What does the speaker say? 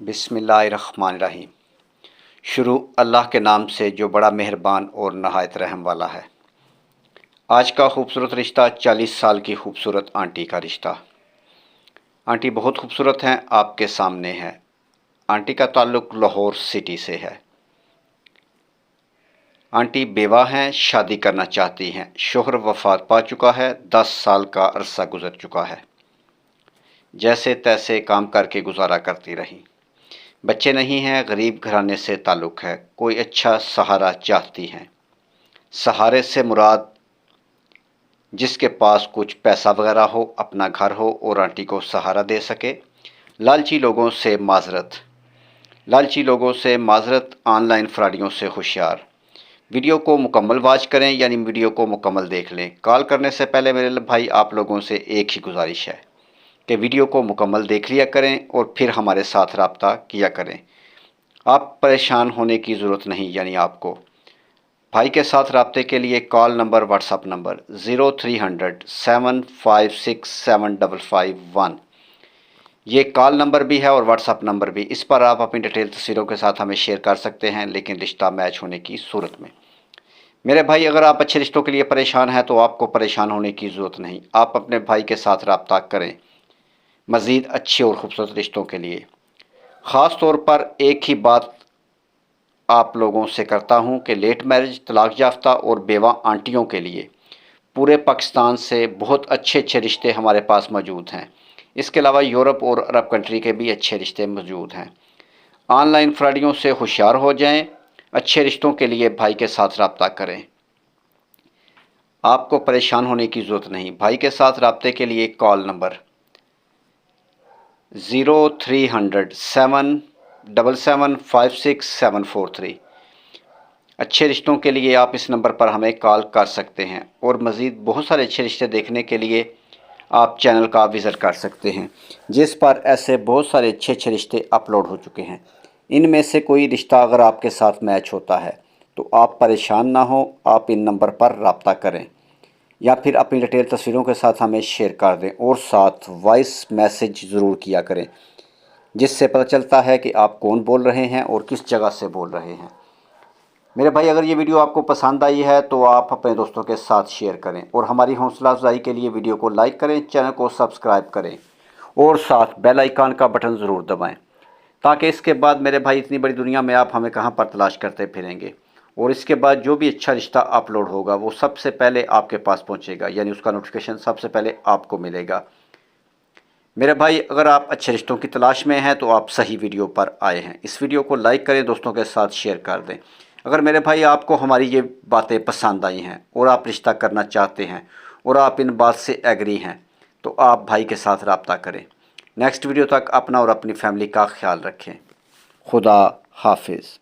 بسم اللہ الرحمن الرحیم۔ شروع اللہ کے نام سے جو بڑا مہربان اور نہایت رحم والا ہے۔ آج کا خوبصورت رشتہ 40 سال کی خوبصورت آنٹی کا رشتہ۔ آنٹی بہت خوبصورت ہیں، آپ کے سامنے ہے۔ آنٹی کا تعلق لاہور سٹی سے ہے۔ آنٹی بیوہ ہیں، شادی کرنا چاہتی ہیں۔ شوہر وفات پا چکا ہے، 10 سال کا عرصہ گزر چکا ہے۔ جیسے تیسے کام کر کے گزارا کرتی رہیں۔ بچے نہیں ہیں، غریب گھرانے سے تعلق ہے۔ کوئی اچھا سہارا چاہتی ہیں۔ سہارے سے مراد جس کے پاس کچھ پیسہ وغیرہ ہو، اپنا گھر ہو اور آنٹی کو سہارا دے سکے۔ لالچی لوگوں سے معذرت، آن لائن فراڈیوں سے ہوشیار۔ ویڈیو کو مکمل واچ کریں، یعنی ویڈیو کو مکمل دیکھ لیں۔ کال کرنے سے پہلے میرے بھائی آپ لوگوں سے ایک ہی گزارش ہے کہ ویڈیو کو مکمل دیکھ لیا کریں اور پھر ہمارے ساتھ رابطہ کیا کریں۔ آپ پریشان ہونے کی ضرورت نہیں، یعنی آپ کو بھائی کے ساتھ رابطے کے لیے call number, what's up number 0300 756 7551، یہ کال نمبر بھی ہے اور واٹس اپ نمبر بھی۔ اس پر آپ اپنی ڈیٹیل تصویروں کے ساتھ ہمیں شیئر کر سکتے ہیں، لیکن رشتہ میچ ہونے کی صورت میں۔ میرے بھائی اگر آپ اچھے رشتوں کے لیے پریشان ہیں تو آپ کو پریشان ہونے کی ضرورت نہیں۔ آپ اپنے بھائی کے ساتھ رابطہ کریں مزید اچھے اور خوبصورت رشتوں کے لیے۔ خاص طور پر ایک ہی بات آپ لوگوں سے کرتا ہوں کہ لیٹ میرج، طلاق یافتہ اور بیوہ آنٹیوں کے لیے پورے پاکستان سے بہت اچھے رشتے ہمارے پاس موجود ہیں۔ اس کے علاوہ یورپ اور عرب کنٹری کے بھی اچھے رشتے موجود ہیں۔ آن لائن فراڈیوں سے ہوشیار ہو جائیں۔ اچھے رشتوں کے لیے بھائی کے ساتھ رابطہ کریں۔ آپ کو پریشان ہونے کی ضرورت نہیں۔ بھائی کے ساتھ رابطے کے لیے کال نمبر 0300 777 56743۔ اچھے رشتوں کے لیے آپ اس نمبر پر ہمیں کال کر سکتے ہیں، اور مزید بہت سارے اچھے رشتے دیکھنے کے لیے آپ چینل کا وزٹ کر سکتے ہیں، جس پر ایسے بہت سارے اچھے رشتے اپلوڈ ہو چکے ہیں۔ ان میں سے کوئی رشتہ اگر آپ کے ساتھ میچ ہوتا ہے تو آپ پریشان نہ ہوں، آپ ان نمبر پر رابطہ کریں یا پھر اپنی ڈیٹیل تصویروں کے ساتھ ہمیں شیئر کر دیں، اور ساتھ وائس میسیج ضرور کیا کریں، جس سے پتہ چلتا ہے کہ آپ کون بول رہے ہیں اور کس جگہ سے بول رہے ہیں۔ میرے بھائی اگر یہ ویڈیو آپ کو پسند آئی ہے تو آپ اپنے دوستوں کے ساتھ شیئر کریں، اور ہماری حوصلہ افزائی کے لیے ویڈیو کو لائک کریں، چینل کو سبسکرائب کریں اور ساتھ بیل آئیکن کا بٹن ضرور دبائیں، تاکہ اس کے بعد میرے بھائی اتنی بڑی دنیا میں آپ ہمیں کہاں پر تلاش کرتے پھریں گے، اور اس کے بعد جو بھی اچھا رشتہ اپلوڈ ہوگا وہ سب سے پہلے آپ کے پاس پہنچے گا، یعنی اس کا نوٹیفیکیشن سب سے پہلے آپ کو ملے گا۔ میرے بھائی اگر آپ اچھے رشتوں کی تلاش میں ہیں تو آپ صحیح ویڈیو پر آئے ہیں۔ اس ویڈیو کو لائک کریں، دوستوں کے ساتھ شیئر کر دیں۔ اگر میرے بھائی آپ کو ہماری یہ باتیں پسند آئی ہیں اور آپ رشتہ کرنا چاہتے ہیں اور آپ ان بات سے ایگری ہیں تو آپ بھائی کے ساتھ رابطہ کریں۔ نیکسٹ ویڈیو تک اپنا اور اپنی فیملی کا خیال رکھیں۔ خدا حافظ۔